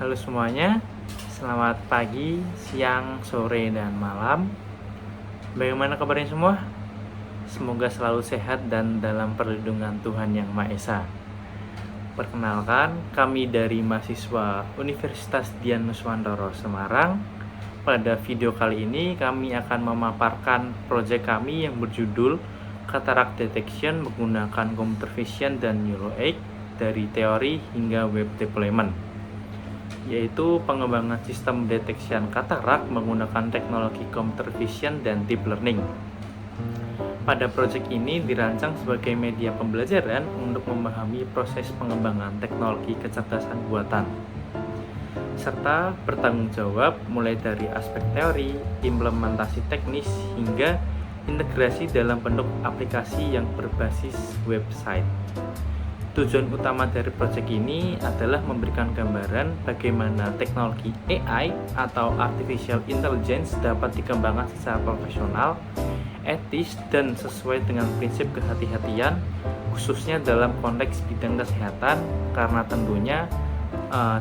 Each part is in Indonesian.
Halo semuanya, selamat pagi, siang, sore, dan malam. Bagaimana kabarnya semua? Semoga selalu sehat dan dalam perlindungan Tuhan Yang Maha Esa. Perkenalkan, kami dari mahasiswa Universitas Dian Nuswantoro Semarang. Pada video kali ini kami akan memaparkan proyek kami yang berjudul Cataract Detection menggunakan Computer Vision dan Neural Age dari teori hingga web deployment, yaitu pengembangan sistem detection katarak menggunakan teknologi computer vision dan deep learning. Pada proyek ini dirancang sebagai media pembelajaran untuk memahami proses pengembangan teknologi kecerdasan buatan, serta bertanggung jawab mulai dari aspek teori, implementasi teknis, hingga integrasi dalam bentuk aplikasi yang berbasis website. Tujuan utama dari proyek ini adalah memberikan gambaran bagaimana teknologi AI atau Artificial Intelligence dapat dikembangkan secara profesional, etis, dan sesuai dengan prinsip kehati-hatian, khususnya dalam konteks bidang kesehatan, karena tentunya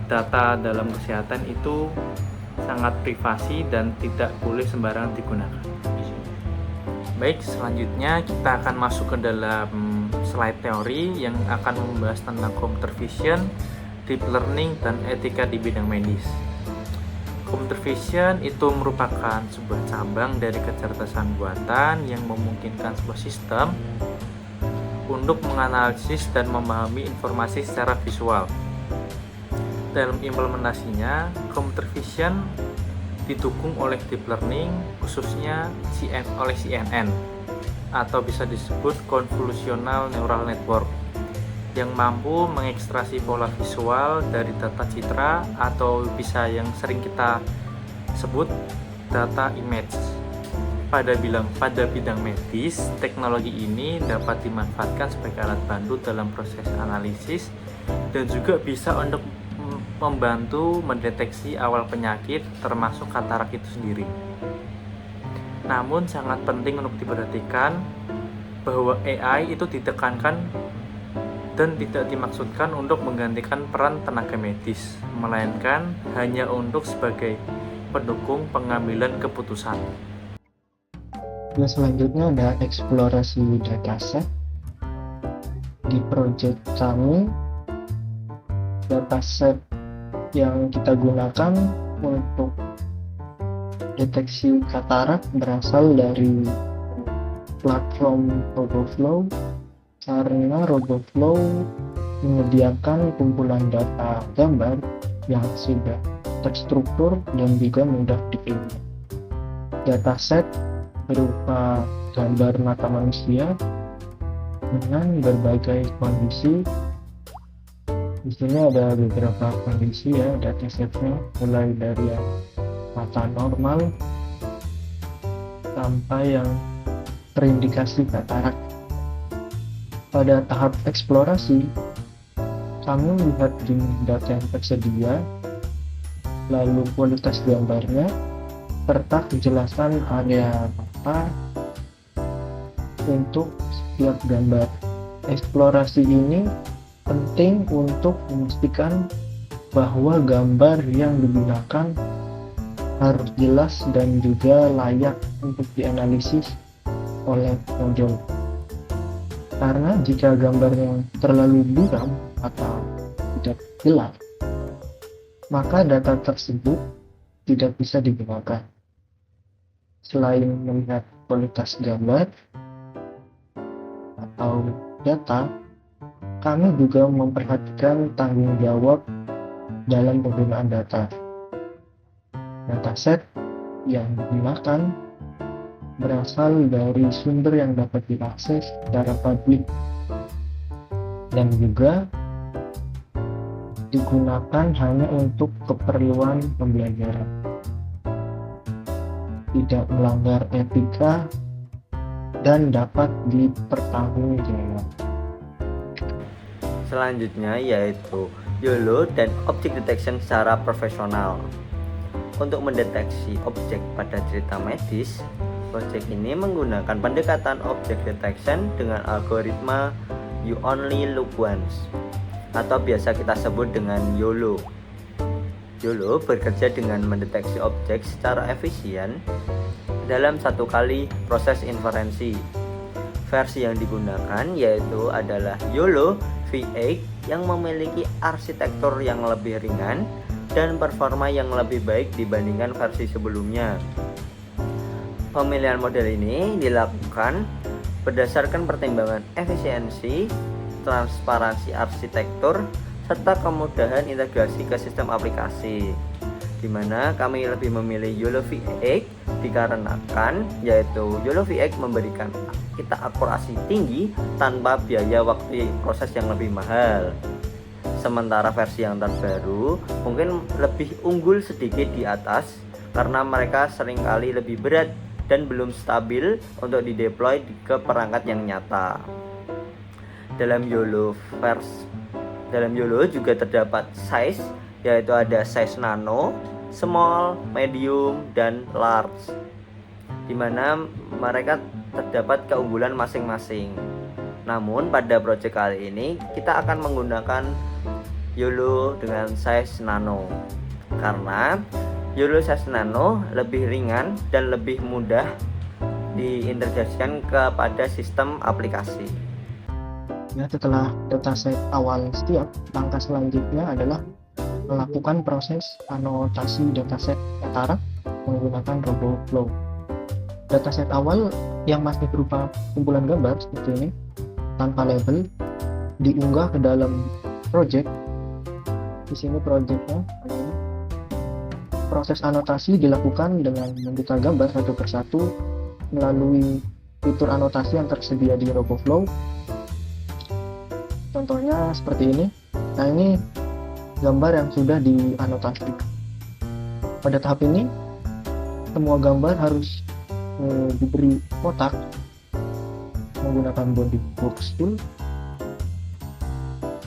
data dalam kesehatan itu sangat privasi dan tidak boleh sembarangan digunakan. Baik, selanjutnya kita akan masuk ke dalam slide teori yang akan membahas tentang computer vision, deep learning, dan etika di bidang medis. Computer vision itu merupakan sebuah cabang dari kecerdasan buatan yang memungkinkan sebuah sistem untuk menganalisis dan memahami informasi secara visual. Dalam implementasinya, computer vision didukung oleh deep learning, khususnya oleh CNN, atau bisa disebut convolutional neural network, yang mampu mengekstraksi pola visual dari data citra, atau bisa yang sering kita sebut data image. Pada bidang medis, teknologi ini dapat dimanfaatkan sebagai alat bantu dalam proses analisis dan juga bisa untuk membantu mendeteksi awal penyakit termasuk katarak itu sendiri. Namun sangat penting untuk diperhatikan bahwa AI itu ditekankan dan tidak dimaksudkan untuk menggantikan peran tenaga medis, melainkan hanya untuk sebagai pendukung pengambilan keputusan. Nah, selanjutnya ada eksplorasi dataset. Di proyek kami, dataset yang kita gunakan untuk deteksi katarak berasal dari platform RoboFlow, karena RoboFlow menyediakan kumpulan data gambar yang sudah terstruktur dan juga mudah dipilih. Dataset berupa gambar mata manusia dengan berbagai kondisi. Di sini ada beberapa kondisi ya datasetnya, mulai dari yang mata normal sampai yang terindikasi katarak. Pada tahap eksplorasi, kami melihat data yang tersedia, lalu kualitas gambarnya, serta kejelasan area mata untuk setiap gambar. Eksplorasi ini penting untuk memastikan bahwa gambar yang digunakan harus jelas dan juga layak untuk dianalisis oleh model. Karena jika gambarnya terlalu buram atau tidak jelas, maka data tersebut tidak bisa digunakan. Selain melihat kualitas gambar atau data, kami juga memperhatikan tanggung jawab dalam penggunaan data. Dataset yang digunakan berasal dari sumber yang dapat diakses secara publik dan juga digunakan hanya untuk keperluan pembelajaran, tidak melanggar etika dan dapat dipertanggungjawabkan. Selanjutnya yaitu YOLO dan Object Detection secara profesional. Untuk mendeteksi objek pada cerita medis, proyek ini menggunakan pendekatan Object Detection dengan algoritma You Only Look Once, atau biasa kita sebut dengan YOLO. YOLO bekerja dengan mendeteksi objek secara efisien dalam satu kali proses inferensi. Versi yang digunakan yaitu adalah YOLO V8 yang memiliki arsitektur yang lebih ringan dan performa yang lebih baik dibandingkan versi sebelumnya. Pemilihan model ini dilakukan berdasarkan pertimbangan efisiensi, transparansi arsitektur, serta kemudahan integrasi ke sistem aplikasi, di mana kami lebih memilih YOLO V8 dikarenakan yaitu YOLO V8 memberikan kita akurasi tinggi tanpa biaya waktu proses yang lebih mahal. Sementara versi yang terbaru mungkin lebih unggul sedikit di atas karena mereka seringkali lebih berat dan belum stabil untuk dideploy ke perangkat yang nyata. Dalam YOLO juga terdapat size, yaitu ada size nano, small, medium, dan large, di mana mereka terdapat keunggulan masing-masing. Namun pada project kali ini kita akan menggunakan YOLO dengan size nano karena YOLO size nano lebih ringan dan lebih mudah diintegrasikan kepada sistem aplikasi. Ya, setelah dataset awal siap, langkah selanjutnya adalah melakukan proses anotasi dataset Katara menggunakan RoboFlow. Dataset awal yang masih berupa kumpulan gambar seperti ini tanpa label diunggah ke dalam project. Di sini projectnya. Proses anotasi dilakukan dengan membuka gambar satu persatu melalui fitur anotasi yang tersedia di RoboFlow. Contohnya seperti ini. Nah, ini gambar yang sudah dianotasi. Pada tahap ini, semua gambar harus diberi kotak menggunakan bounding box tool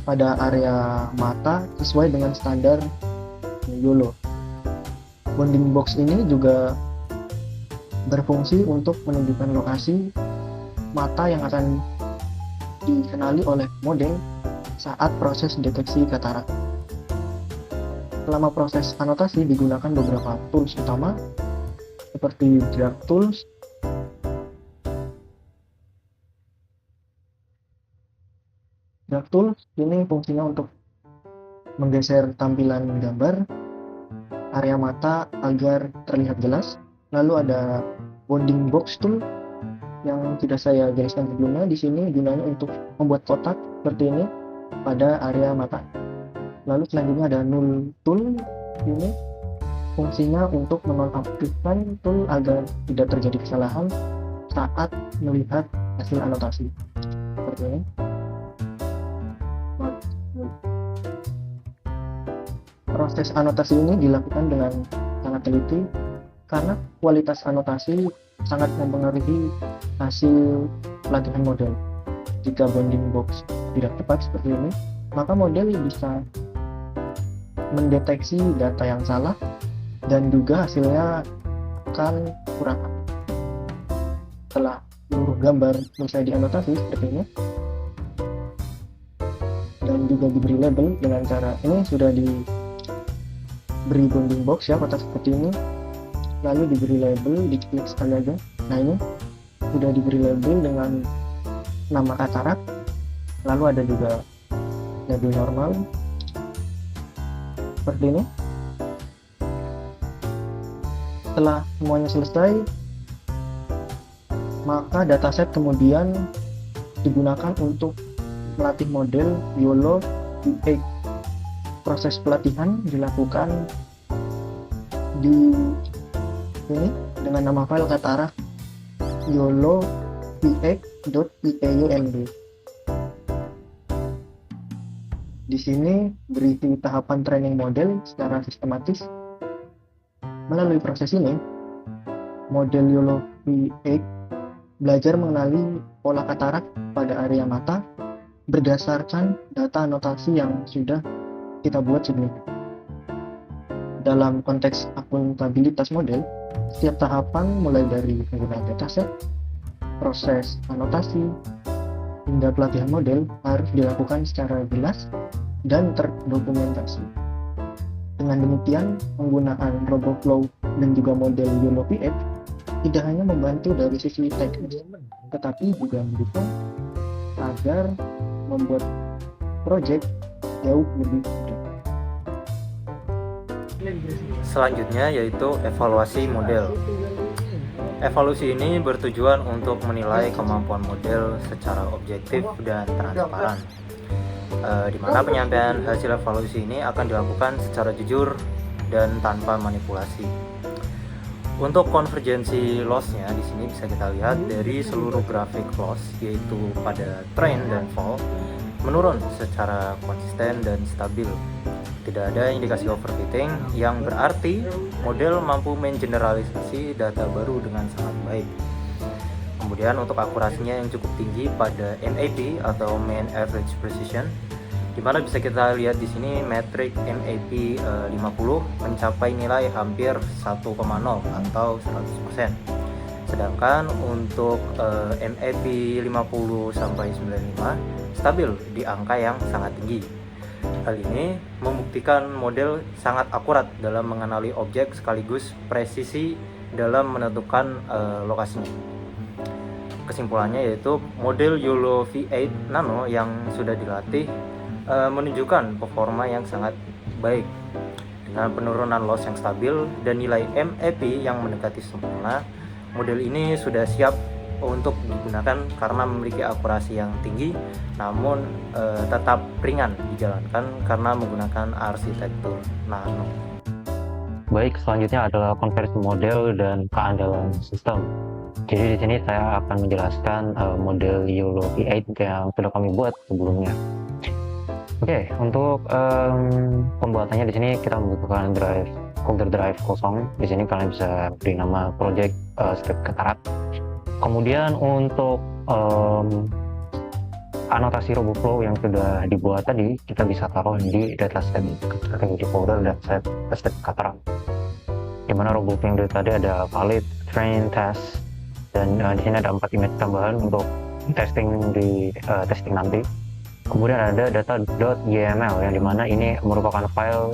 pada area mata sesuai dengan standar YOLO. Bounding box ini juga berfungsi untuk menunjukkan lokasi mata yang akan dikenali oleh model saat proses deteksi katarak. Selama proses anotasi digunakan beberapa tools utama seperti drag tools, ini fungsinya untuk menggeser tampilan gambar area mata agar terlihat jelas. Lalu ada bounding box tool yang tidak saya jelaskan sebelumnya. Di sini gunanya untuk membuat kotak seperti ini pada area mata. Lalu selanjutnya ada null tool. Ini fungsinya untuk menonaktifkan tool agar tidak terjadi kesalahan saat melihat hasil anotasi seperti ini. Proses anotasi ini dilakukan dengan sangat teliti karena kualitas anotasi sangat mempengaruhi hasil pelatihan model. Jika bounding box tidak tepat seperti ini, maka model bisa mendeteksi data yang salah dan juga hasilnya akan kurang. Setelah seluruh gambar selesai dianotasi seperti ini dan juga diberi label dengan cara ini, sudah diberi bounding box ya, kotak seperti ini, lalu diberi label, diklik sekali aja. Nah, ini sudah diberi label dengan nama katarak, lalu ada juga label normal seperti ini. Setelah semuanya selesai, maka dataset kemudian digunakan untuk melatih model YOLO V8. Proses pelatihan dilakukan di sini dengan nama file Katara YOLO v8.piumb. Di sini berisi tahapan training model secara sistematis. Melalui proses ini, model YOLO V8 belajar mengenali pola katarak pada area mata berdasarkan data anotasi yang sudah kita buat sebelumnya. Dalam konteks akuntabilitas model, setiap tahapan mulai dari penggunaan dataset, proses anotasi, hingga pelatihan model harus dilakukan secara jelas dan terdokumentasi. Dengan demikian, penggunaan RoboFlow dan juga model YOLO V8 tidak hanya membantu dari sisi teknis, tetapi juga mendukung agar membuat proyek jauh lebih mudah. Selanjutnya yaitu evaluasi model. Evaluasi ini bertujuan untuk menilai kemampuan model secara objektif dan transparan, di mana penyampaian hasil evaluasi ini akan dilakukan secara jujur dan tanpa manipulasi. Untuk konvergensi loss-nya di sini bisa kita lihat dari seluruh grafik loss, yaitu pada train dan fall menurun secara konsisten dan stabil. Tidak ada indikasi overfitting, yang berarti model mampu mengeneralisasi data baru dengan sangat baik. Kemudian untuk akurasinya yang cukup tinggi pada MAP atau Mean Average Precision, di mana bisa kita lihat di sini metrik MAP 50 mencapai nilai hampir 1,0 atau 100%. Sedangkan untuk MAP 50 sampai 95 stabil di angka yang sangat tinggi. Hal ini membuktikan model sangat akurat dalam mengenali objek sekaligus presisi dalam menentukan lokasinya. Kesimpulannya yaitu model YOLO V8 Nano yang sudah dilatih menunjukkan performa yang sangat baik dengan penurunan loss yang stabil dan nilai MAP yang mendekati sempurna. Model ini sudah siap untuk digunakan karena memiliki akurasi yang tinggi, namun tetap ringan dijalankan karena menggunakan arsitektur nano. Baik, selanjutnya adalah konversi model dan keandalan sistem. Jadi di sini saya akan menjelaskan model YOLO V8 yang sudah kami buat sebelumnya. Oke, untuk pembuatannya di sini kita membutuhkan folder drive kosong. Di sini kalian bisa beri nama project script katarak. Kemudian untuk anotasi RoboFlow yang sudah dibuat tadi, kita bisa taruh di dataset di folder dataset katarak. Di mana RoboFlow yang dari tadi ada valid, train, test, dan di sini ada 4 image tambahan untuk testing testing nanti. Kemudian ada data.yml yang dimana ini merupakan file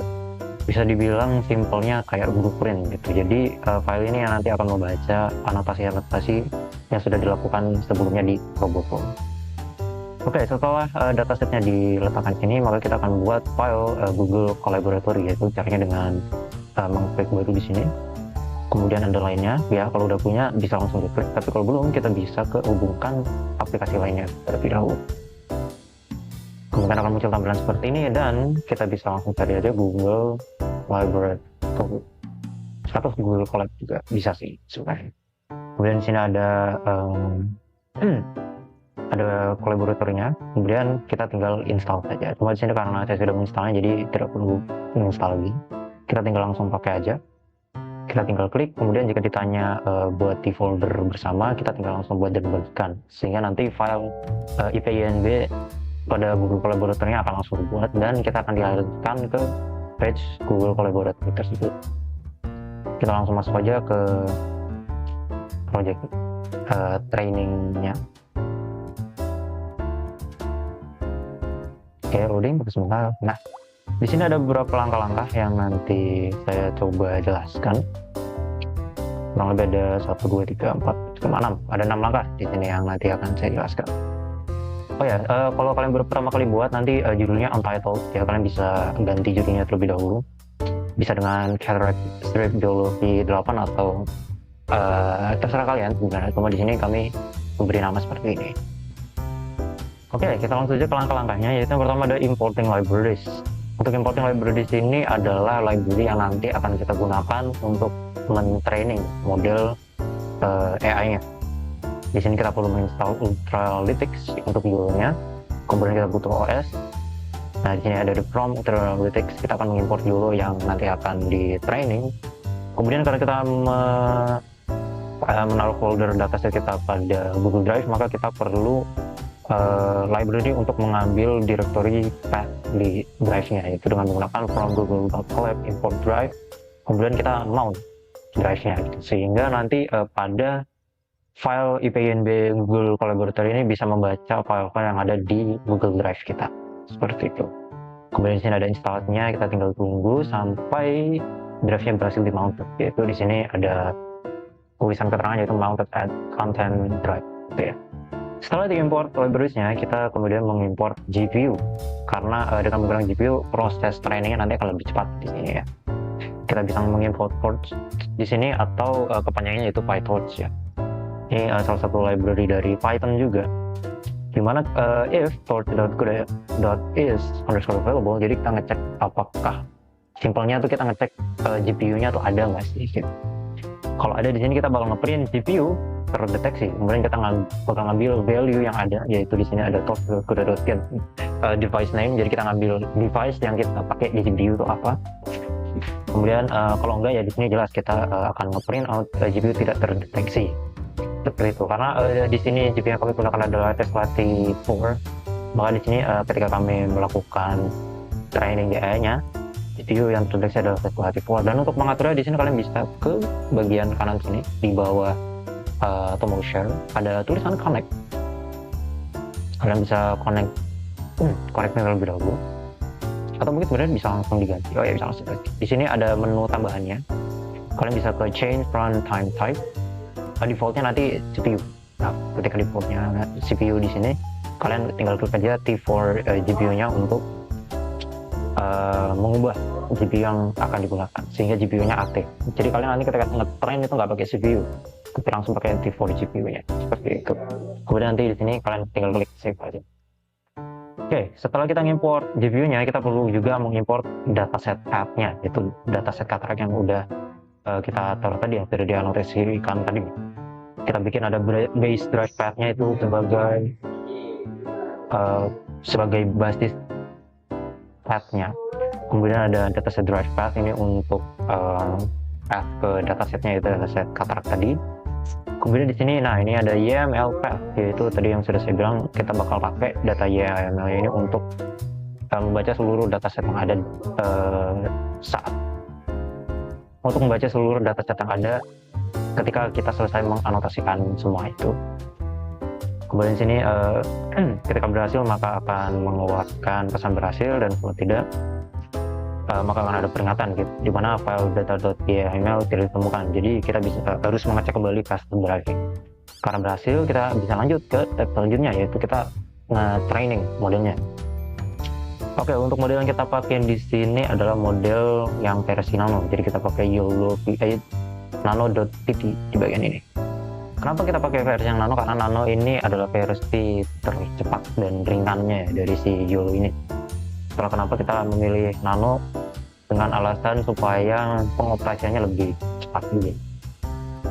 bisa dibilang simpelnya kayak blueprint gitu. Jadi file ini yang nanti akan membaca anotasi yang sudah dilakukan sebelumnya di RoboFlow. Oke, setelah datasetnya diletakkan sini, maka kita akan membuat file Google Collaboratory, yaitu caranya dengan mengklik baru di sini. Kemudian ada lainnya, ya kalau udah punya bisa langsung diklik, tapi kalau belum kita bisa hubungkan aplikasi lainnya terlebih dahulu. Kemudian akan muncul tampilan seperti ini dan kita bisa langsung cari aja Google Collaboratory atau Google Colab juga bisa sih sebenarnya. Kemudian di sini ada collaboratornya, kemudian kita tinggal install saja. Cuma di sini karena saya sudah menginstalnya jadi tidak perlu menginstal lagi. Kita tinggal langsung pakai aja. Kita tinggal klik, kemudian jika ditanya buat di folder bersama, kita tinggal langsung buat dan bagikan, sehingga nanti file IPYNB pada Google Collaboratory-nya akan langsung dibuat dan kita akan dialihkan ke page Google Collaboratory tersebut. Kita langsung masuk aja ke project trainingnya. Oke, loading sebentar. Nah, di sini ada beberapa langkah-langkah yang nanti saya coba jelaskan. Kurang lebih ada 1, 2, 3, 4, 5, 6. Ada 6 langkah di sini yang nanti akan saya jelaskan. Oh ya, kalau kalian baru pertama kali buat nanti judulnya untitled, ya kalian bisa ganti judulnya terlebih dahulu. Bisa dengan cataract strip YOLO V8 atau terserah kalian sebenarnya. Cuma di sini kami memberi nama seperti ini. Oke, kita langsung saja ke langkah-langkahnya, yaitu yang pertama ada importing libraries. Untuk importing libraries ini adalah library yang nanti akan kita gunakan untuk men-training model AI-nya. Di sini kita perlu menginstal Ultralytics untuk YOLO-nya. Kemudian kita butuh OS. Nah, di sini ada the prompt Ultralytics. Kita akan mengimport YOLO yang nanti akan di training. Kemudian karena kita menaruh folder dataset kita pada Google Drive, maka kita perlu library untuk mengambil directory path di drive-nya, yaitu dengan menggunakan from google.collab import drive. Kemudian kita mount drive-nya, gitu. Sehingga nanti pada file IPYNB Google Collaboratory ini bisa membaca file-file yang ada di Google Drive kita, seperti itu. Kemudian di sini ada installnya, kita tinggal tunggu sampai drive-nya berhasil di mounted. Yaitu di sini ada tulisan keterangan yaitu mounted at content drive gitu ya. Setelah diimport libraries-nya, kita kemudian mengimport GPU karena dengan menggunakan GPU proses trainingnya nanti akan lebih cepat di sini ya. Kita bisa mengimport torch di sini atau kepanjangannya yaitu PyTorch ya. Ini salah satu library dari Python juga. Dimana if torch.is_available, jadi kita ngecek apakah simpelnya tuh kita ngecek GPU-nya tuh ada nggak sih gitu. Kalau ada di sini kita bakal ngeprint GPU terdeteksi, kemudian kita bakal ngambil value yang ada, yaitu di sini ada torch.get device name, jadi kita ngambil device yang kita pakai di GPU itu apa. Kemudian kalau enggak ya di sini jelas kita akan ngeprint out GPU tidak terdeteksi seperti itu, karena di sini GPU yang kami gunakan adalah Tesla T4, maka di sini ketika kami melakukan training AI-nya, GPU yang terdeteksi adalah Tesla T4. Dan untuk mengaturnya di sini kalian bisa ke bagian kanan sini di bawah tombol share ada tulisan connect. Kalian bisa connect-nya terlebih dahulu, atau mungkin sebenarnya bisa langsung diganti. Oh ya, bisa langsung diganti. Di sini ada menu tambahannya. Kalian bisa ke change runtime type. Defaultnya nanti CPU. Nah, ketika defaultnya CPU di sini, kalian tinggal klik aja T4 GPU-nya untuk mengubah GPU yang akan digunakan sehingga GPU-nya aktif. Jadi kalian nanti ketika nge-train itu nggak pakai CPU, tapi langsung pakai T4 GPU-nya seperti itu. Kemudian nanti di sini kalian tinggal klik save aja. Oke, setelah kita ngimport GPU-nya, kita perlu juga mengimport dataset path-nya, yaitu dataset cataract yang udah kita taruh tadi ya, sudah dianotasikan tadi. Kita bikin ada base drive path-nya itu sebagai basis path-nya. Kemudian ada dataset drive path ini untuk path ke datasetnya, yaitu dataset cataract tadi. Kemudian di sini, nah ini ada YAML path, yaitu tadi yang sudah saya bilang kita bakal pakai data YAML ini untuk membaca seluruh dataset yang ada untuk membaca seluruh dataset yang ada ketika kita selesai menganotasikan semua itu. Kemudian di sini ketika berhasil maka akan mengeluarkan pesan berhasil, dan kalau tidak maka akan ada peringatan gitu, di mana file data.yml tidak ditemukan. Jadi kita harus mengecek kembali custom driving. Karena berhasil, kita bisa lanjut ke tab selanjutnya, yaitu kita nge-training modelnya. Oke, untuk model yang kita pakai di sini adalah model yang versi nano. Jadi kita pakai YOLO V8 nano.pt di bagian ini. Kenapa kita pakai versi yang nano? Karena nano ini adalah versi tercepat dan ringannya dari si YOLO ini. Setelah kenapa kita memilih nano, dengan alasan supaya pengoperasiannya lebih cepat juga.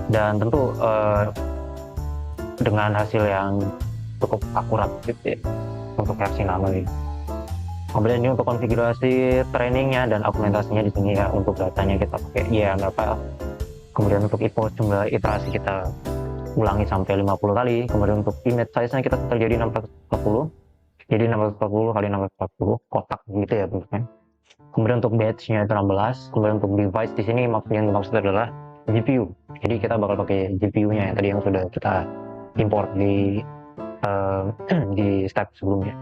Dan tentu dengan hasil yang cukup akurat gitu ya, untuk versi nano ini. Kemudian ini untuk konfigurasi trainingnya dan argumentasinya di sini ya, untuk datanya kita pakai YAML file. Kemudian untuk epoch jumlah iterasi kita ulangi sampai 50 kali. Kemudian untuk image size-nya kita setel jadi 640. Jadi 640 kali 640 kotak gitu ya bentuknya. Kemudian untuk batch-nya itu 16. Kemudian untuk device di sini maksudnya adalah GPU. Jadi kita bakal pakai GPU-nya yang tadi yang sudah kita import di step sebelumnya.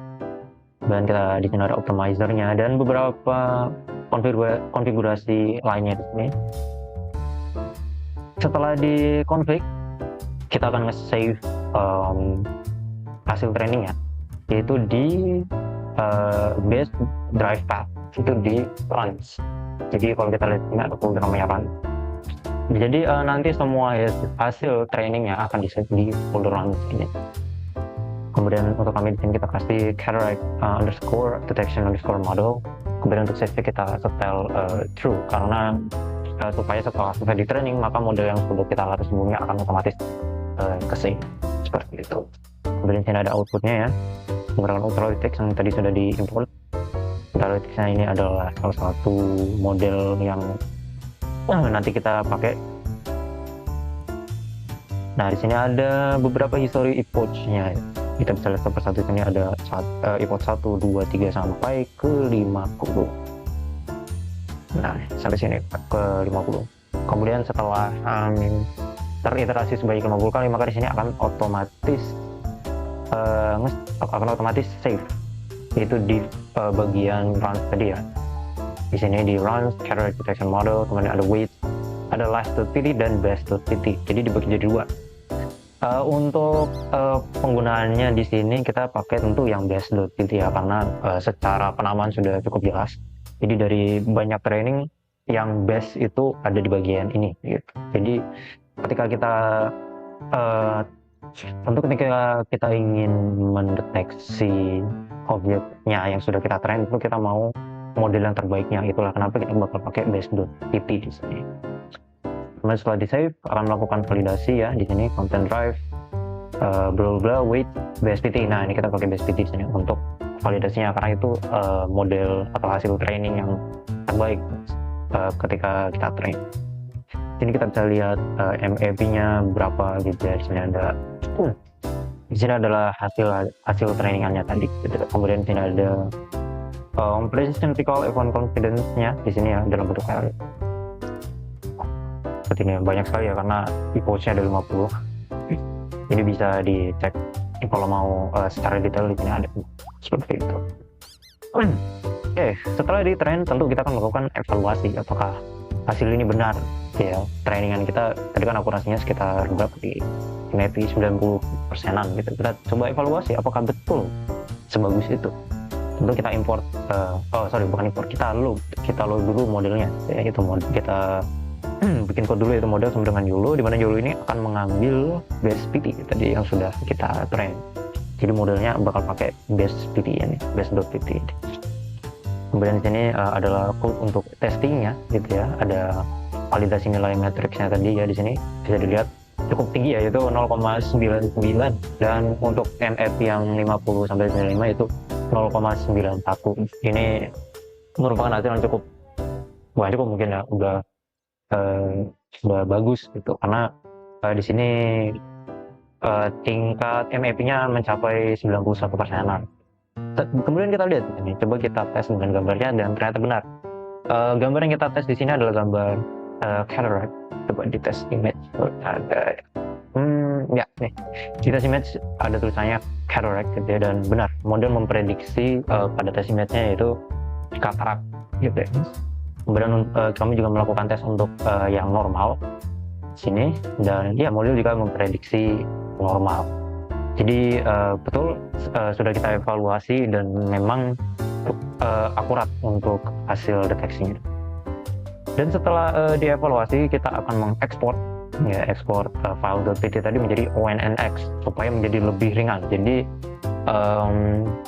Dan kita di sini ada optimizer-nya dan beberapa konfigurasi lainnya di sini. Setelah di config, kita akan nge-save hasil trainingnya, yaitu di base drive path, itu di runs. Jadi kalau kita lihat ini ada folder namanya run. Jadi nanti semua hasil trainingnya akan di-save di folder runs ini. Kemudian untuk kami di sini kita kasih cataract underscore detection underscore model. Kemudian untuk save kita setel true, karena supaya setelah selesai di training maka model yang sudah kita latih sebelumnya akan otomatis ke save seperti itu. Kemudian sini ada outputnya ya, menggunakan Ultralytics yang tadi sudah diimport. Ultralytics ini adalah salah satu model yang nanti kita pakai. Nah di sini ada beberapa history epoch-nya. Kita bisa lihat satu persatu. Ini ada epoch 1, 2, 3 sampai ke 50. Nah sampai sini ke 50. Kemudian setelah teriterasi sebanyak 50 kali, maka di sini akan otomatis save, yaitu di bagian runs tadi ya. Di sini di runs, cataract detection model, kemudian ada weight, ada last.pt dan best.pt. Jadi dibagi jadi dua. Untuk penggunaannya di sini kita pakai tentu yang best.pt ya, karena secara penamaan sudah cukup jelas. Jadi dari banyak training yang best itu ada di bagian ini gitu. Jadi ketika kita tentu ketika kita ingin mendeteksi objeknya yang sudah kita train, itu kita mau model yang terbaiknya. Itulah kenapa kita bakal pakai best.pt di sini. Kemudian setelah di save akan melakukan validasi ya di sini, content drive, bla bla weight best.pt. Nah ini kita pakai best.pt di sini untuk validasinya, karena itu model atau hasil training yang terbaik ketika kita train. Sini kita bisa lihat MAP-nya berapa gitu ya. Di sini ada di sini adalah hasil trainingannya tadi gitu. Kemudian di sini ada precision recall event confidence-nya di sini ya dalam bentuk file. Seperti ini banyak sekali ya, karena epoch-nya ada 50. Ini bisa dicek kalau mau secara detail. Di sini ada seperti itu. Oke, setelah di train tentu kita akan melakukan evaluasi apakah hasil ini benar ya. Trainingan kita tadi kan akurasinya sekitar berapa di MAP 90%-an gitu. Kita coba evaluasi apakah betul sebagus itu. Tentu kita import kita load dulu modelnya ya, itu model kita bikin code dulu itu model sama dengan YOLO, di mana YOLO ini akan mengambil best.pt tadi yang sudah kita train. Jadi modelnya bakal pakai best.pt ya nih, best.pt. Kemudian di sini adalah code untuk testingnya gitu ya. Ada validasi nilai matriksnya tadi ya, di sini bisa dilihat cukup tinggi ya, yaitu 0,99, dan untuk MAP yang 50 sampai 95 itu 0,91. Ini merupakan hasil yang cukup mungkin ya, udah bagus gitu, karena di sini tingkat MAP-nya mencapai 91%-an. Kemudian kita lihat ini, coba kita tes dengan gambarnya dan ternyata benar. Gambar yang kita tes di sini adalah gambar cataract. Coba di tes image ada ya nih, di tes image ada tulisannya cataract gitu ya, dan benar model memprediksi pada tes image-nya yaitu katarak gitu ya. Kemudian kami juga melakukan tes untuk yang normal sini, dan ya model juga memprediksi normal. Jadi betul sudah kita evaluasi dan memang akurat untuk hasil deteksinya. Dan setelah dievaluasi kita akan mengekspor file.pt tadi menjadi ONNX supaya menjadi lebih ringan. Jadi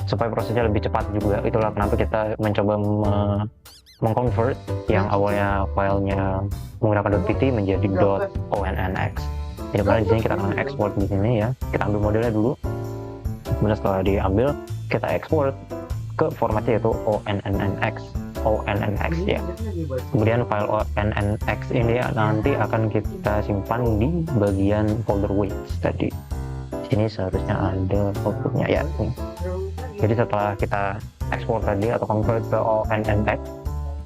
supaya prosesnya lebih cepat juga. Itulah kenapa kita mencoba mengconvert yang awalnya filenya menggunakan .pt menjadi .onnx. Jadi di sini kita akan ekspor di sini ya. Kita ambil modelnya dulu. Kemudian setelah diambil kita ekspor ke formatnya yaitu ONNX ya. Kemudian file ONNX ini nanti akan kita simpan di bagian folder weights tadi. Di sini seharusnya ada foldernya ya. Jadi setelah kita ekspor tadi atau convert ke ONNX,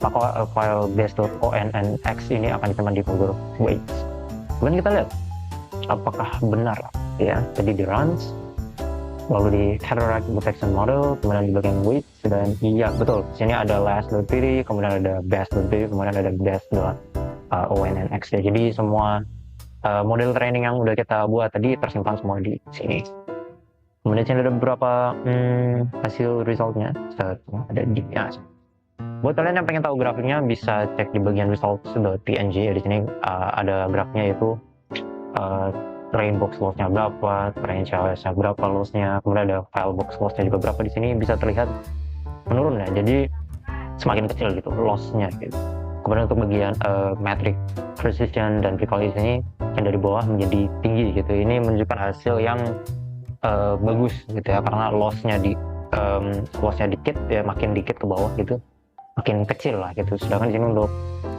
maka file base.onnx ini akan disimpan di folder weights. Kemudian kita lihat apakah benar ya. Jadi di runs, lalu di cataract detection model, kemudian di bagian weights, dan iya betul, sini ada last.pt, kemudian ada best.pt, kemudian ada best.onnx ya. Jadi semua model training yang udah kita buat tadi tersimpan semua di sini. Kemudian sini ada beberapa hasil resultnya, ada di ya. Buat kalian yang pengen tahu grafiknya bisa cek di bagian results.png ya. Di sini ada grafiknya yaitu train box loss-nya berapa, train CLS-nya berapa loss-nya, kemudian ada file box loss-nya juga berapa. Di sini bisa terlihat menurun ya, jadi semakin kecil gitu loss-nya gitu. Kemudian untuk bagian metric precision dan recall di sini yang dari bawah menjadi tinggi gitu. Ini menunjukkan hasil yang bagus gitu ya, karena loss-nya dikit ya, makin dikit ke bawah gitu, makin kecil lah gitu. Sedangkan di sini untuk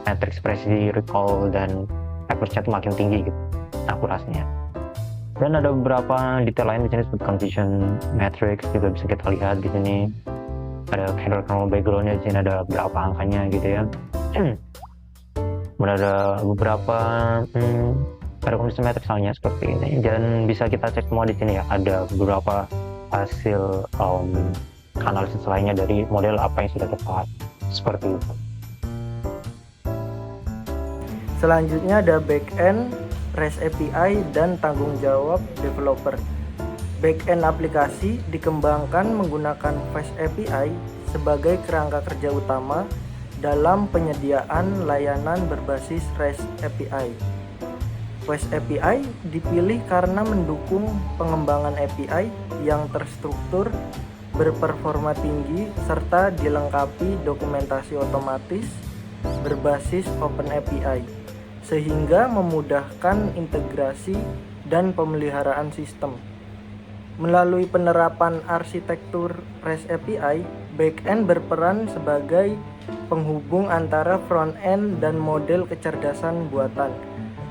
matrix precision, recall, dan accuracy itu makin tinggi gitu akurasinya. Dan ada beberapa detail lain di sini seperti confusion matrix juga bisa kita lihat di sini. Ada kernel background-nya, di sini ada berapa angkanya gitu ya. Kemudian ada beberapa ada confusion matrix halnya seperti ini, dan bisa kita cek semua di sini ya. Ada beberapa hasil analisis lainnya dari model apa yang sudah tepat, seperti itu. Selanjutnya ada backend, REST API, dan tanggung jawab developer. Backend aplikasi dikembangkan menggunakan Fast API sebagai kerangka kerja utama dalam penyediaan layanan berbasis REST API. Fast API dipilih karena mendukung pengembangan API yang terstruktur, berperforma tinggi, serta dilengkapi dokumentasi otomatis berbasis Open API, sehingga memudahkan integrasi dan pemeliharaan sistem. Melalui penerapan arsitektur REST API, backend berperan sebagai penghubung antara front-end dan model kecerdasan buatan,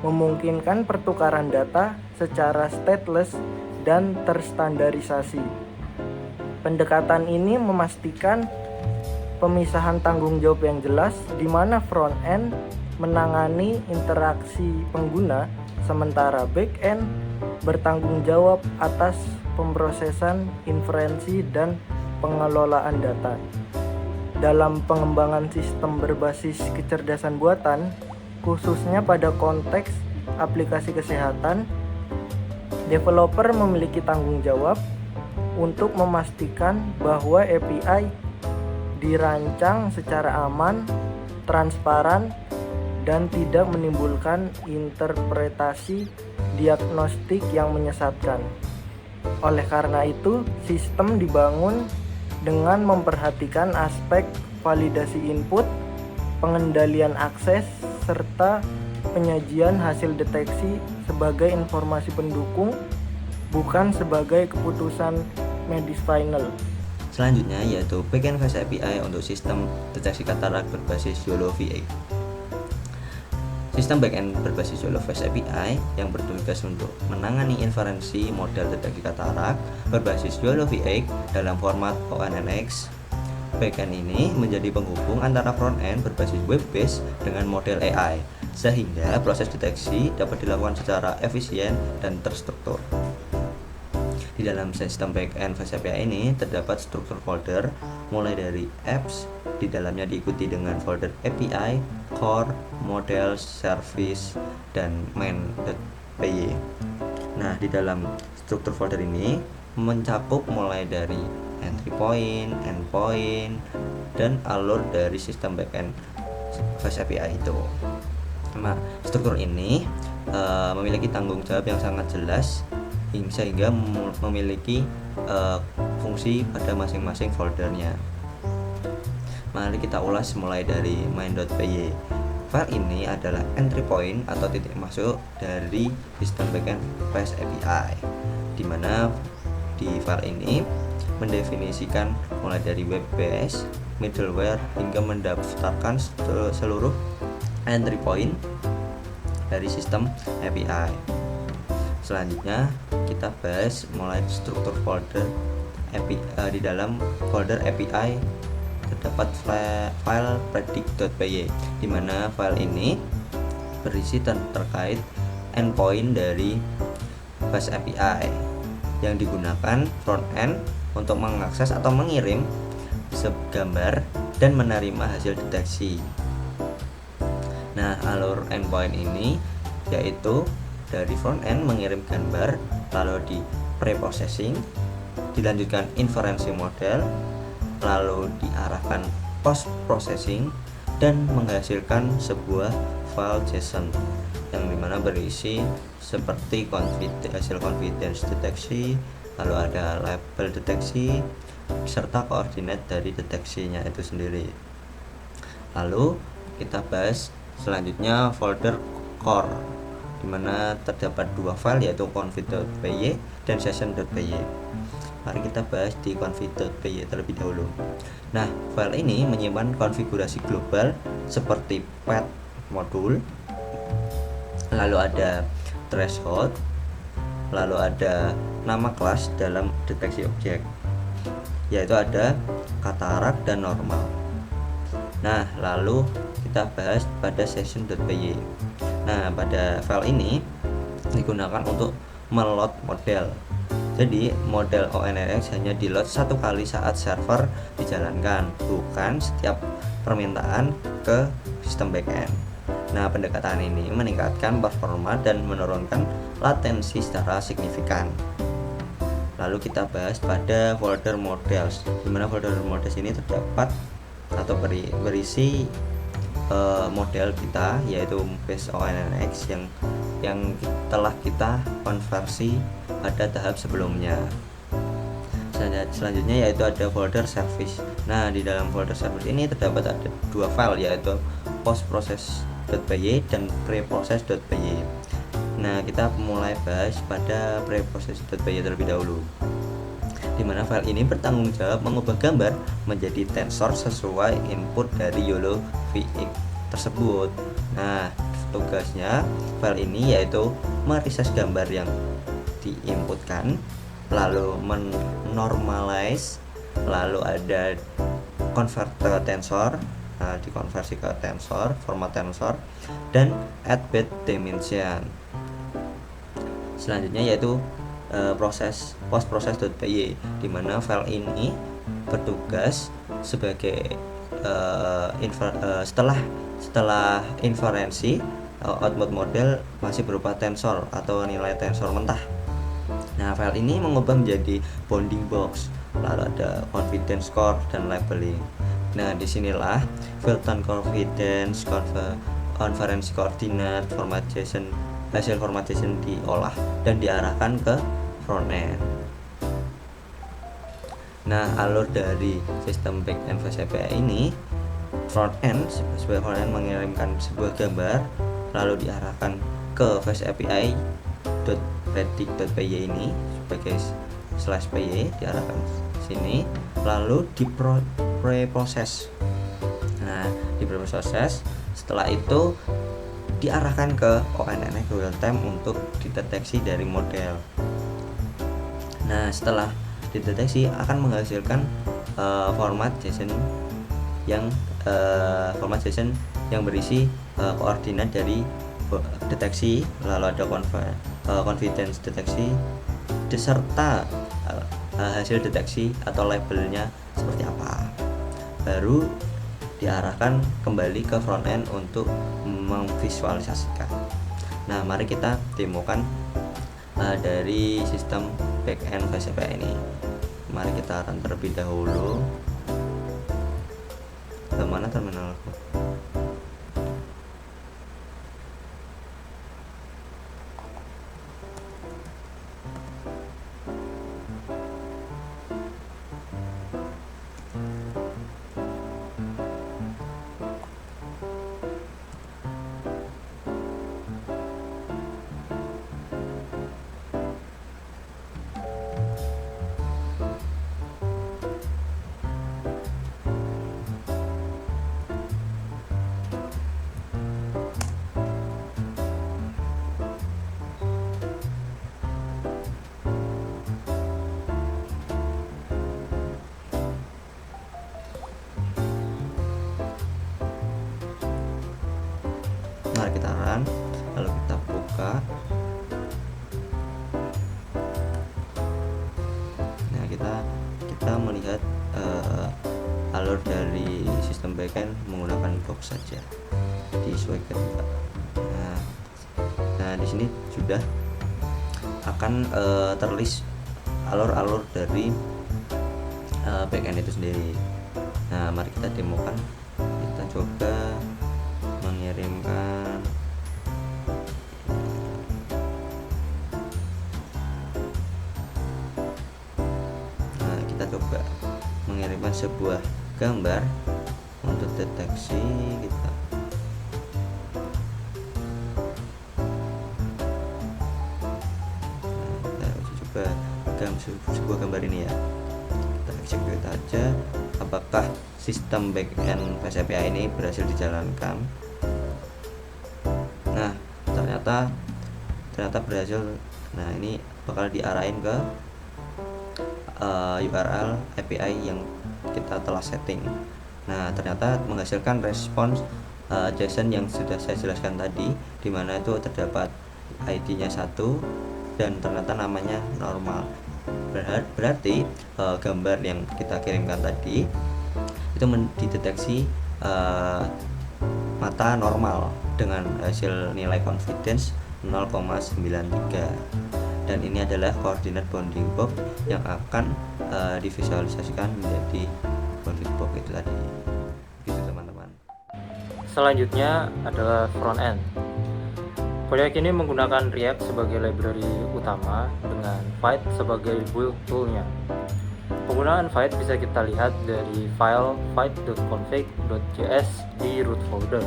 memungkinkan pertukaran data secara stateless dan terstandarisasi. Pendekatan ini memastikan pemisahan tanggung jawab yang jelas, di mana front-end menangani interaksi pengguna, sementara back-end bertanggung jawab atas pemrosesan, inferensi, dan pengelolaan data. Dalam pengembangan sistem berbasis kecerdasan buatan, khususnya pada konteks aplikasi kesehatan, developer memiliki tanggung jawab untuk memastikan bahwa API dirancang secara aman, transparan, dan tidak menimbulkan interpretasi diagnostik yang menyesatkan. Oleh karena itu, sistem dibangun dengan memperhatikan aspek validasi input, pengendalian akses, serta penyajian hasil deteksi sebagai informasi pendukung, bukan sebagai keputusan medis final. Selanjutnya yaitu backend Fast API untuk sistem deteksi katarak berbasis YOLO V8. Sistem backend berbasis YOLO Fast API yang bertugas untuk menangani inferensi model deteksi katarak berbasis YOLO V8 dalam format ONNX. Backend ini menjadi penghubung antara front-end berbasis web-based dengan model AI, sehingga proses deteksi dapat dilakukan secara efisien dan terstruktur. Di dalam sistem backend Fast API ini terdapat struktur folder mulai dari apps, di dalamnya diikuti dengan folder API, core, model, service, dan main.py. Nah, di dalam struktur folder ini mencakup mulai dari entry point, endpoint, dan alur dari sistem backend Fast API itu. Nah, struktur ini memiliki tanggung jawab yang sangat jelas sehingga memiliki fungsi pada masing-masing foldernya. Mari kita ulas mulai dari main.py. File ini adalah entry point atau titik masuk dari sistem backend Fast API, di mana di file ini mendefinisikan mulai dari web base, middleware, hingga mendaftarkan seluruh entry point dari sistem API. Selanjutnya kita bahas mulai struktur folder API. Di dalam folder API terdapat file predict.py, di mana file ini berisi terkait endpoint dari Fast API yang digunakan front-end untuk mengakses atau mengirim gambar dan menerima hasil deteksi. Nah, alur endpoint ini yaitu dari front-end mengirim gambar, lalu di pre-processing, dilanjutkan inferensi model, lalu diarahkan post-processing, dan menghasilkan sebuah file JSON yang dimana berisi seperti hasil confidence deteksi, lalu ada label deteksi, serta koordinat dari deteksinya itu sendiri. Lalu kita bahas selanjutnya folder core, di mana terdapat dua file yaitu config.py dan session.py. Mari kita bahas di config.py terlebih dahulu. Nah, file ini menyimpan konfigurasi global seperti path modul, lalu ada threshold, lalu ada nama kelas dalam deteksi objek, yaitu ada katarak dan normal. Nah, lalu kita bahas pada session.py. Nah, pada file ini digunakan untuk meload model. Jadi model ONNX hanya di load satu kali saat server dijalankan, bukan setiap permintaan ke sistem backend. Nah, pendekatan ini meningkatkan performa dan menurunkan latensi secara signifikan. Lalu kita bahas pada folder models, di mana folder models ini terdapat atau berisi model kita, yaitu base ONNX yang telah kita konversi pada tahap sebelumnya. Selanjutnya yaitu ada folder service. Nah, di dalam folder service ini terdapat ada dua file, yaitu postprocess.py dan preprocess.py. Nah, kita mulai bahas pada preprocess.py terlebih dahulu, di mana file ini bertanggung jawab mengubah gambar menjadi tensor sesuai input dari YOLO VX tersebut. Nah, tugasnya file ini yaitu mereses gambar yang diinputkan, lalu menormalize, lalu ada convert ke tensor, dikonversi ke tensor, format tensor, dan add bit dimension. Selanjutnya yaitu proses postprocess.py, di mana file ini bertugas sebagai setelah inferensi output model masih berupa tensor atau nilai tensor mentah. Nah, file ini mengubah menjadi bounding box, lalu ada confidence score dan labeling. Nah, disinilah filter confidence, conference coordinate, formatization, hasil formatization diolah dan diarahkan ke frontend. Nah, alur dari sistem backend Fast API ini, frontend sebagai frontend mengirimkan sebuah gambar lalu diarahkan ke Fast API .predict.py ini sebagai /py, diarahkan sini, lalu preproses. Nah, diproses, setelah itu diarahkan ke ONNX real time untuk dideteksi dari model. Nah, setelah dideteksi akan menghasilkan format JSON yang berisi koordinat dari deteksi, lalu ada confidence deteksi beserta hasil deteksi atau labelnya seperti apa. Baru diarahkan kembali ke frontend untuk memvisualisasikan. Nah, mari kita demokan dari sistem backend Fast API ini. Mari kita run terlebih dahulu. Kemana terminalku? Mari kita run, lalu kita buka. Nah, kita melihat alur dari sistem backend menggunakan box saja, disesuaikan. Nah, di sini sudah akan terlist alur-alur dari backend itu sendiri. Nah, mari kita demokan. Kita coba mengirimkan sebuah gambar untuk deteksi kita. Kita coba sebuah gambar ini ya. Kita execute aja apakah sistem backend Fast API ini berhasil dijalankan. Nah, ternyata berhasil. Nah, ini bakal diarahin ke URL API yang kita telah setting. Nah, ternyata menghasilkan respons JSON yang sudah saya jelaskan tadi, di mana itu terdapat ID-nya 1 dan ternyata namanya normal. berarti gambar yang kita kirimkan tadi itu dideteksi mata normal dengan hasil nilai confidence 0,93, dan ini adalah koordinat bounding box yang akan divisualisasikan menjadi bounding box itu tadi. Gitu teman-teman. Selanjutnya adalah front end. Proyek ini menggunakan React sebagai library utama dengan Vite sebagai build toolnya. Penggunaan Vite bisa kita lihat dari file vite.config.js di root folder.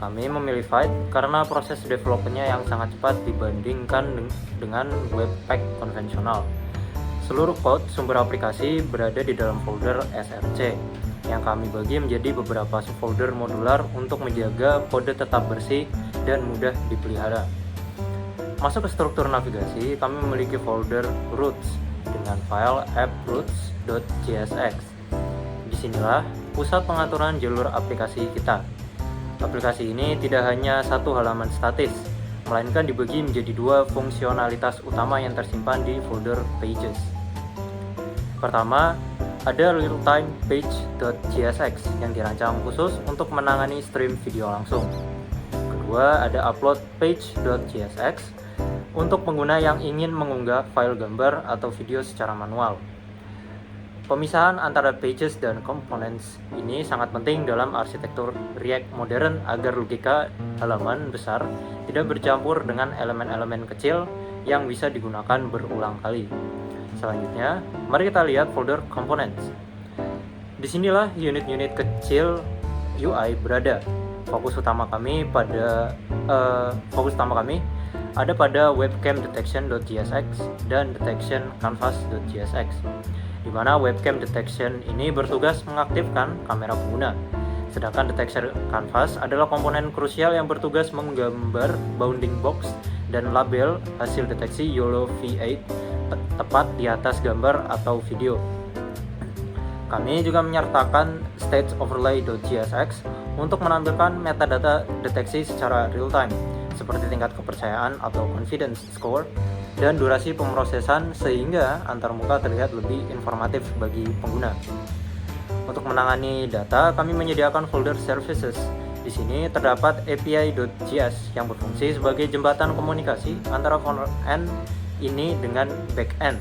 Kami memilih Vite karena proses developmentnya yang sangat cepat dibandingkan dengan Webpack konvensional. Seluruh code sumber aplikasi berada di dalam folder src yang kami bagi menjadi beberapa subfolder modular untuk menjaga kode tetap bersih dan mudah dipelihara. Masuk ke struktur navigasi, kami memiliki folder roots dengan file approots.jsx. Disinilah pusat pengaturan jalur aplikasi kita. Aplikasi ini tidak hanya satu halaman statis, melainkan dibagi menjadi dua fungsionalitas utama yang tersimpan di folder pages. Pertama, ada real-time page.jsx yang dirancang khusus untuk menangani stream video langsung. Kedua, ada upload page.jsx untuk pengguna yang ingin mengunggah file gambar atau video secara manual. Pemisahan antara pages dan components ini sangat penting dalam arsitektur React modern agar logika halaman besar tidak bercampur dengan elemen-elemen kecil yang bisa digunakan berulang kali. Selanjutnya, mari kita lihat folder components. Disinilah unit-unit kecil UI berada. Fokus utama kami ada pada webcam detection.jsx dan detection canvas.jsx, di mana webcam detection ini bertugas mengaktifkan kamera pengguna, sedangkan detection canvas adalah komponen krusial yang bertugas menggambar bounding box dan label hasil deteksi YOLO V8 tepat di atas gambar atau video. Kami juga menyertakan stateoverlay.jsx untuk menampilkan metadata deteksi secara real time, seperti tingkat kepercayaan atau confidence score dan durasi pemrosesan, sehingga antarmuka terlihat lebih informatif bagi pengguna. Untuk menangani data, kami menyediakan folder services. Di sini terdapat API.js yang berfungsi sebagai jembatan komunikasi antara front end ini dengan back end.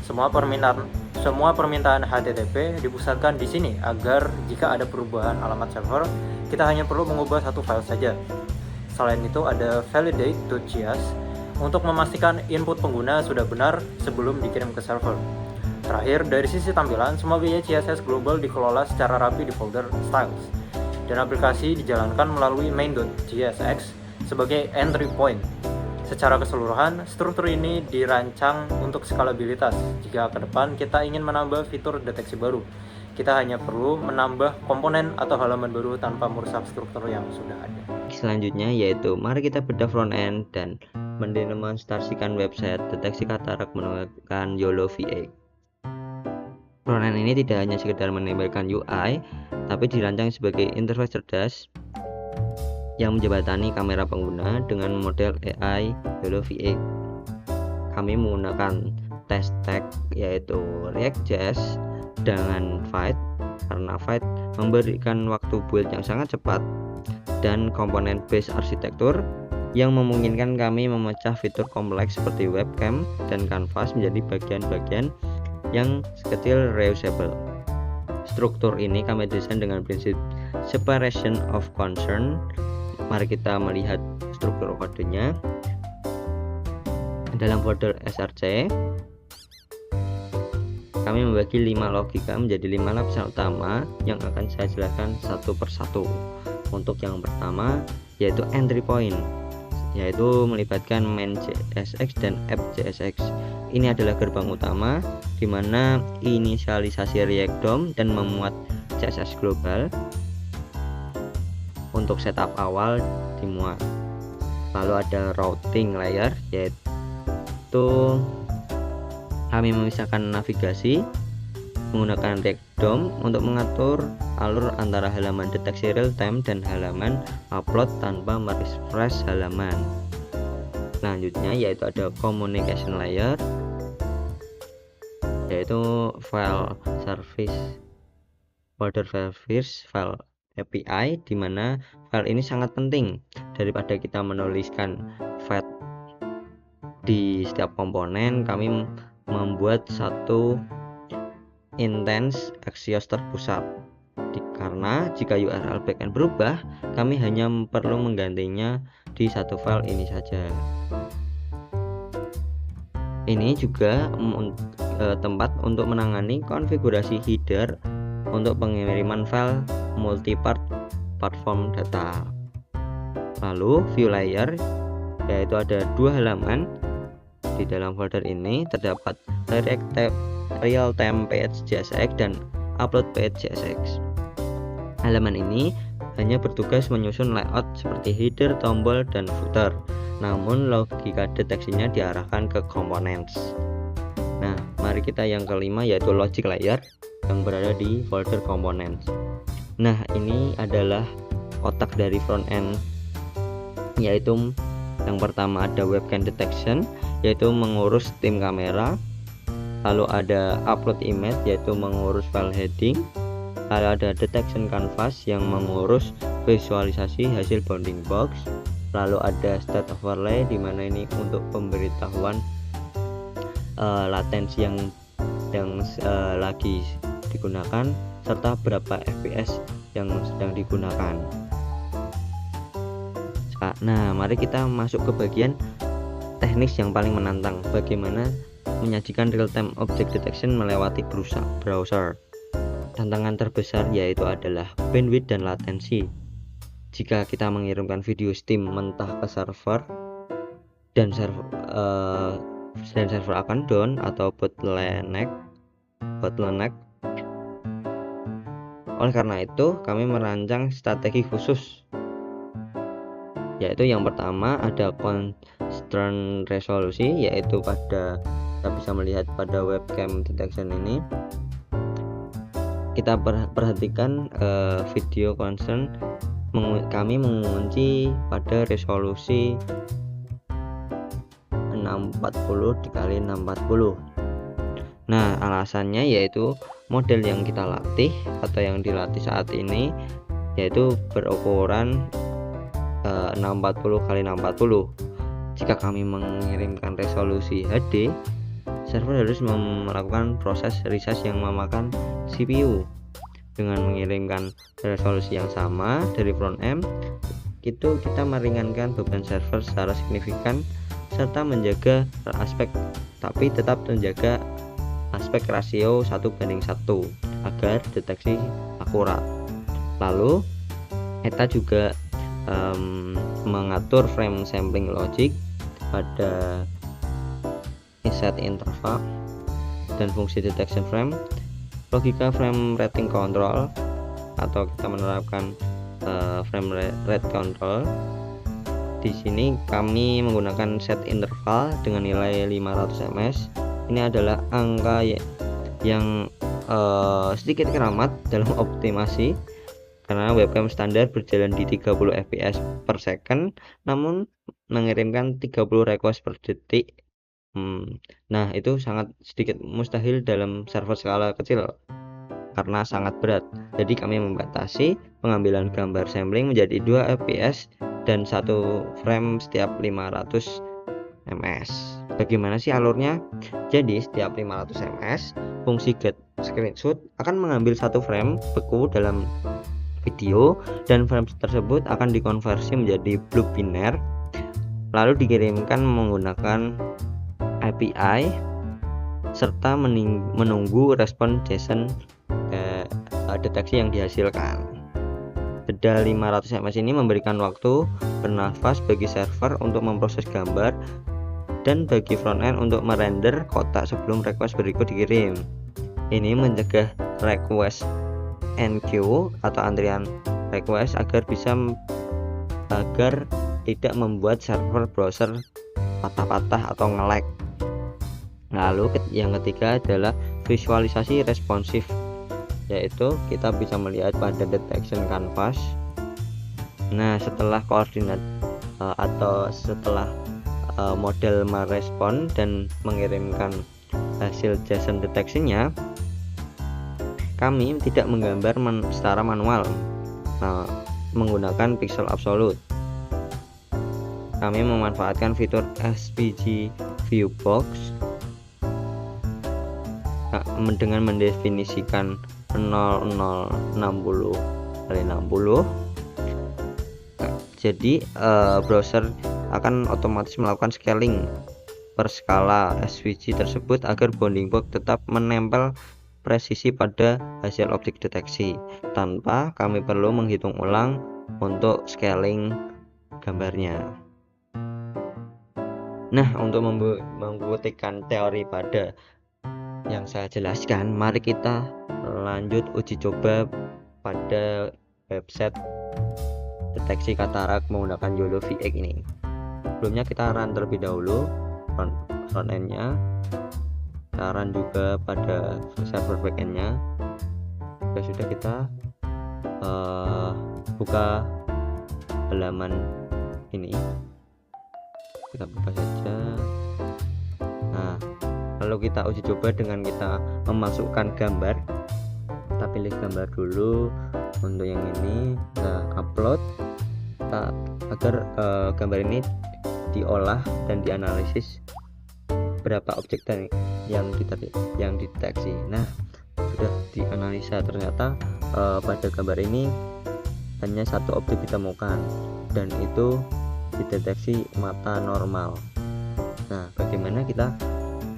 Semua permintaan HTTP dipusatkan di sini agar jika ada perubahan alamat server, kita hanya perlu mengubah satu file saja. Selain itu ada validate.js untuk memastikan input pengguna sudah benar sebelum dikirim ke server. Terakhir, dari sisi tampilan, semua gaya CSS global dikelola secara rapi di folder styles, dan aplikasi dijalankan melalui main.jsx sebagai entry point. Secara keseluruhan, struktur ini dirancang untuk skalabilitas. Jika ke depan kita ingin menambah fitur deteksi baru, kita hanya perlu menambah komponen atau halaman baru tanpa merusak struktur yang sudah ada. Selanjutnya yaitu mari kita bedah front end dan mendemonstrasikan website deteksi katarak menggunakan YOLO V8. Front end ini tidak hanya sekedar menempelkan UI, tapi dirancang sebagai interface cerdas yang menjembatani kamera pengguna dengan model AI YOLO V8. Kami menggunakan test tag yaitu React.js dengan Vite karena Vite memberikan waktu build yang sangat cepat, dan komponen base arsitektur yang memungkinkan kami memecah fitur kompleks seperti webcam dan canvas menjadi bagian-bagian yang sekecil reusable. Struktur ini kami desain dengan prinsip separation of concern. Mari kita melihat struktur kodenya. Dalam folder src, kami membagi 5 logika menjadi 5 lapisan utama yang akan saya jelaskan satu persatu. Untuk yang pertama yaitu entry point, yaitu melibatkan main.jsx dan app.jsx. Ini adalah gerbang utama di mana inisialisasi React DOM dan memuat CSS global untuk setup awal dimuat. Lalu ada routing layer, yaitu kami memisahkan navigasi menggunakan React DOM untuk mengatur alur antara halaman deteksi real time dan halaman upload tanpa merefresh halaman. Selanjutnya yaitu ada communication layer, yaitu file service, folder service, file API, di mana file ini sangat penting daripada kita menuliskan file di setiap komponen. Kami membuat satu instance Axios terpusat, karena jika URL backend berubah, kami hanya perlu menggantinya di satu file ini saja. Ini juga tempat untuk menangani konfigurasi header untuk pengiriman file multipart platform data. Lalu view layer, yaitu ada 2 halaman. Di dalam folder ini terdapat real time page JSX dan upload page JSX. Halaman ini hanya bertugas menyusun layout seperti header, tombol, dan footer. Namun logika deteksinya diarahkan ke components. Nah, mari kita yang kelima, yaitu logic layer yang berada di folder components. Nah, ini adalah otak dari front end, yaitu yang pertama ada webcam detection, yaitu mengurus tim kamera. Lalu ada upload image, yaitu mengurus file heading. Lalu ada detection canvas yang mengurus visualisasi hasil bounding box. Lalu ada state overlay, di mana ini untuk pemberitahuan latensi yang lagi digunakan serta berapa FPS yang sedang digunakan. Nah, mari kita masuk ke bagian teknis yang paling menantang, bagaimana menyajikan real-time object detection melewati browser. Tantangan terbesar yaitu adalah bandwidth dan latensi. Jika kita mengirimkan video Steam mentah ke server dan server akan down atau bottleneck. Oleh karena itu, kami merancang strategi khusus, yaitu yang pertama ada constraint resolusi, yaitu kita bisa melihat pada webcam detection ini kita perhatikan video constraint kami mengunci pada resolusi 640 x 640. Nah, alasannya yaitu model yang kita latih atau yang dilatih saat ini yaitu berukuran 640 x 640. Jika kami mengirimkan resolusi HD, server harus melakukan proses resize yang memakan CPU. Dengan mengirimkan resolusi yang sama dari front end, itu kita meringankan beban server secara signifikan serta menjaga tapi tetap menjaga aspek rasio 1:1 agar deteksi akurat. Lalu kita juga mengatur frame sampling logic pada set interval dan fungsi detection frame, logika frame rating control atau kita menerapkan frame rate control. Di sini kami menggunakan set interval dengan nilai 500 ms. Ini adalah angka yang sedikit keramat dalam optimasi karena webcam standar berjalan di 30 fps per second, namun mengirimkan 30 request per detik. Nah, itu sangat sedikit mustahil dalam server skala kecil karena sangat berat. Jadi kami membatasi pengambilan gambar sampling menjadi 2 fps dan 1 frame setiap 500 ms. Bagaimana sih alurnya? Jadi setiap 500 ms, fungsi get screenshot akan mengambil 1 frame beku dalam video dan frame tersebut akan dikonversi menjadi blue biner lalu dikirimkan menggunakan API serta menunggu respon JSON deteksi yang dihasilkan. Jeda 500 ms ini memberikan waktu bernafas bagi server untuk memproses gambar dan bagi frontend untuk merender kotak sebelum request berikut dikirim. Ini mencegah request NQ atau antrian request agar tidak membuat server browser patah-patah atau nge-lag. Lalu yang ketiga adalah visualisasi responsif, yaitu kita bisa melihat pada detection canvas. Nah, setelah koordinat atau setelah model merespon dan mengirimkan hasil JSON deteksinya, kami tidak menggambar secara manual menggunakan pixel absolute. Kami memanfaatkan fitur SVG Viewbox dengan mendefinisikan 0060 kali 60. Jadi browser akan otomatis melakukan scaling per skala SVG tersebut agar bounding box tetap menempel presisi pada hasil objek deteksi tanpa kami perlu menghitung ulang untuk scaling gambarnya. Nah, untuk membuktikan teori pada yang saya jelaskan, mari kita lanjut uji coba pada website deteksi katarak menggunakan YOLO V8 ini. Sebelumnya kita run terlebih dahulu front end-nya, kita run juga pada server back end-nya. Sudah kita buka halaman ini, kita buka saja. Nah, lalu kita uji coba dengan kita memasukkan gambar. Kita pilih gambar dulu. Untuk yang ini kita upload agar gambar ini diolah dan dianalisis berapa objek yang dideteksi. Nah, sudah dianalisa, ternyata pada gambar ini hanya satu objek ditemukan dan itu dideteksi mata normal. Nah, bagaimana kita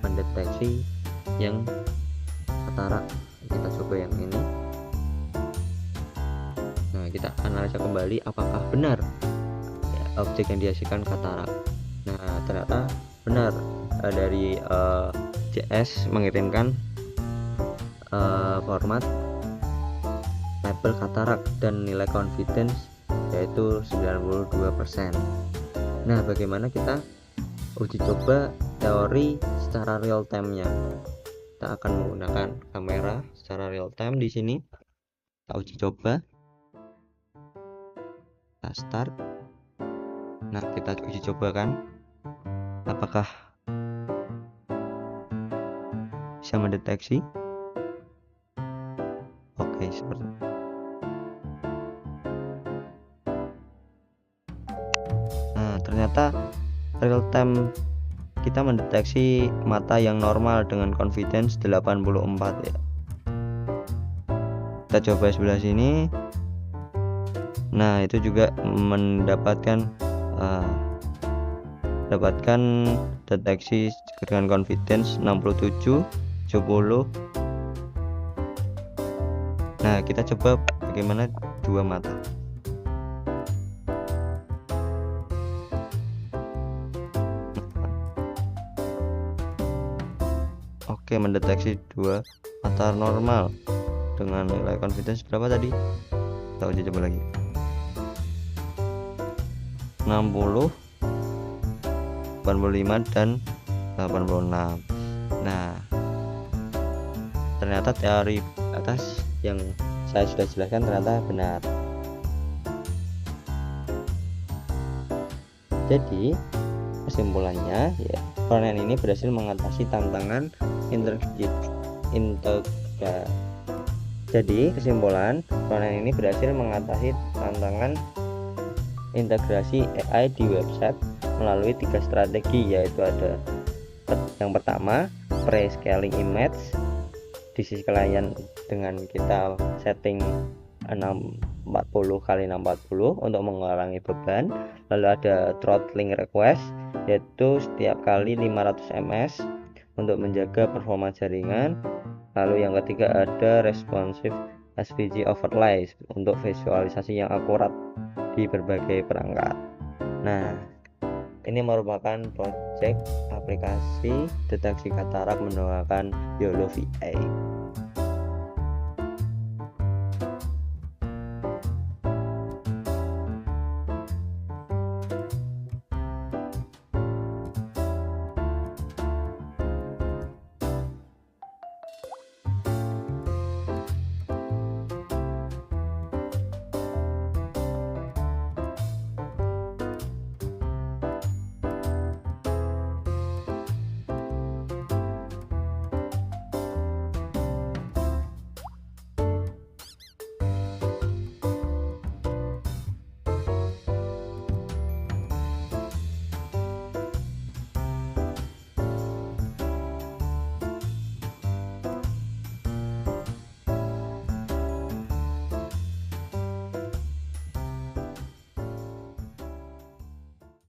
mendeteksi yang katarak? Kita coba yang ini. Nah, kita analisa kembali apakah benar objek yang dihasilkan katarak. Nah, ternyata benar. Dari JS mengirimkan format label katarak dan nilai confidence yaitu 92%. Nah, bagaimana kita uji coba teori secara real time-nya? Kita akan menggunakan kamera secara real time di sini. Kita uji coba. Kita start. Nah, kita uji coba kan apakah bisa mendeteksi. Oke, seperti itu. Nah, ternyata real time kita mendeteksi mata yang normal dengan confidence 84 ya. Kita coba sebelah sini. Nah, itu juga mendapatkan deteksi dengan confidence 67, 70. Nah, kita coba bagaimana dua mata. Oke, mendeteksi dua mata normal dengan nilai confidence berapa tadi? Kita uji coba lagi. 60, 85 dan 86. Nah, ternyata teori atas yang saya sudah jelaskan ternyata benar. Jadi kesimpulannya ya, front-end ini berhasil mengatasi tantangan Jadi kesimpulan, front-end ini berhasil mengatasi tantangan integrasi AI di website melalui 3 strategi, yaitu ada yang pertama pre-scaling image di sisi klien dengan kita setting 640 x 640 untuk mengurangi beban. Lalu ada throttling request, yaitu setiap kali 500 ms untuk menjaga performa jaringan. Lalu yang ketiga ada responsive SVG overlay untuk visualisasi yang akurat di berbagai perangkat. Nah, ini merupakan proyek aplikasi deteksi katarak menggunakan YOLO V8.